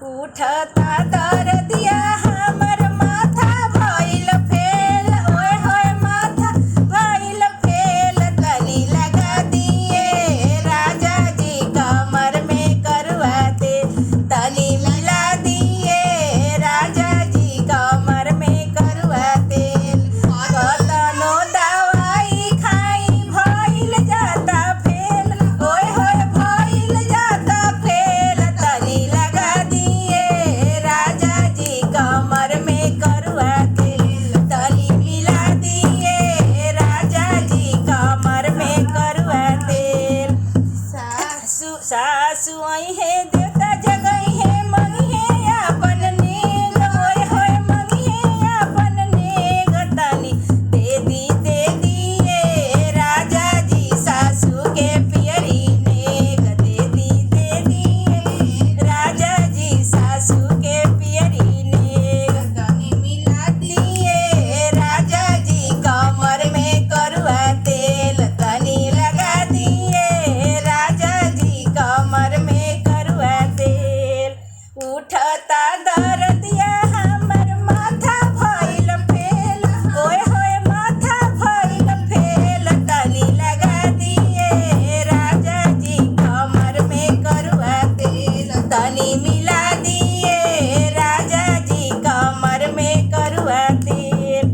उठता दरदिया हमर माथा भइल फेल, ओए होए माथा भइल फेल। तनी लगा दिए राजा जी कमर में करुआ तेल, तनी मिला दिए राजा जी कमर में करुआ तेल। कतनो दवाई खाई भइल जाता फेल, ओए होए भइल जाता फेल। तनी लगा दिए राजा जी कमर में करुआ तेल, तनी मिला दिए राजा जी कमर में करुआ तेल। सासु आई है देवता जगई है मंगी है अपन नेग, ओए होए मंगी है अपन नेग। तनी दे दिए राजा जी सासु के पियरी नेग, दे दिए राजा जी सासु के पियरी नेग। तनी मिला दिए राजा जी कमर में करुआ तेल, तनी लगा दिए राजा जी कमर में करुआ तेल। उठता दरदिया हमर माथा भइल फेल, ओए होए माथा भइल फेल। तनी लगा दिए राजा जी कमर में करुआ तेल, तनी मिला दिए राजा जी कमर में करुआ तेल।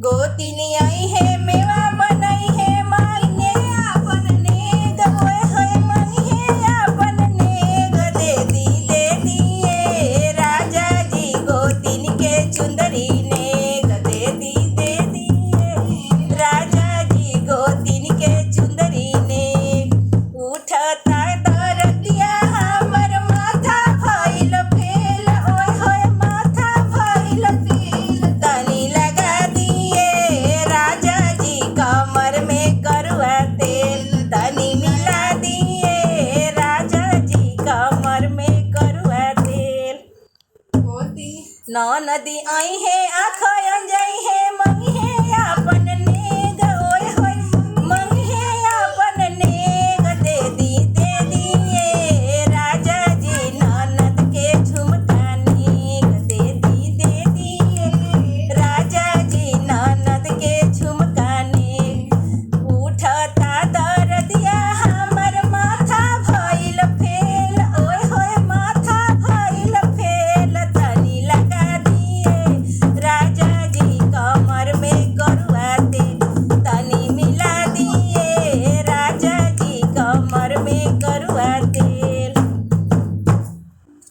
गोतिनी आई है मेवा बनई है मांगे अपन नेग, ओए होए मांगे अपन नेग। दे दिए राजा जी गोतिन के चुंदरी नेग, दे दिए राजा जी गोतिन के चुंदरी नेग। उठता दरदिया हमर माथा भइल फेल, ओए होए माथा भइल फेल। तनी लगा दिए राजा जी कमर में करुआ तेल, तनी मिला दिए राजा जी कमर में करुआ तेल। नदी आई है आँख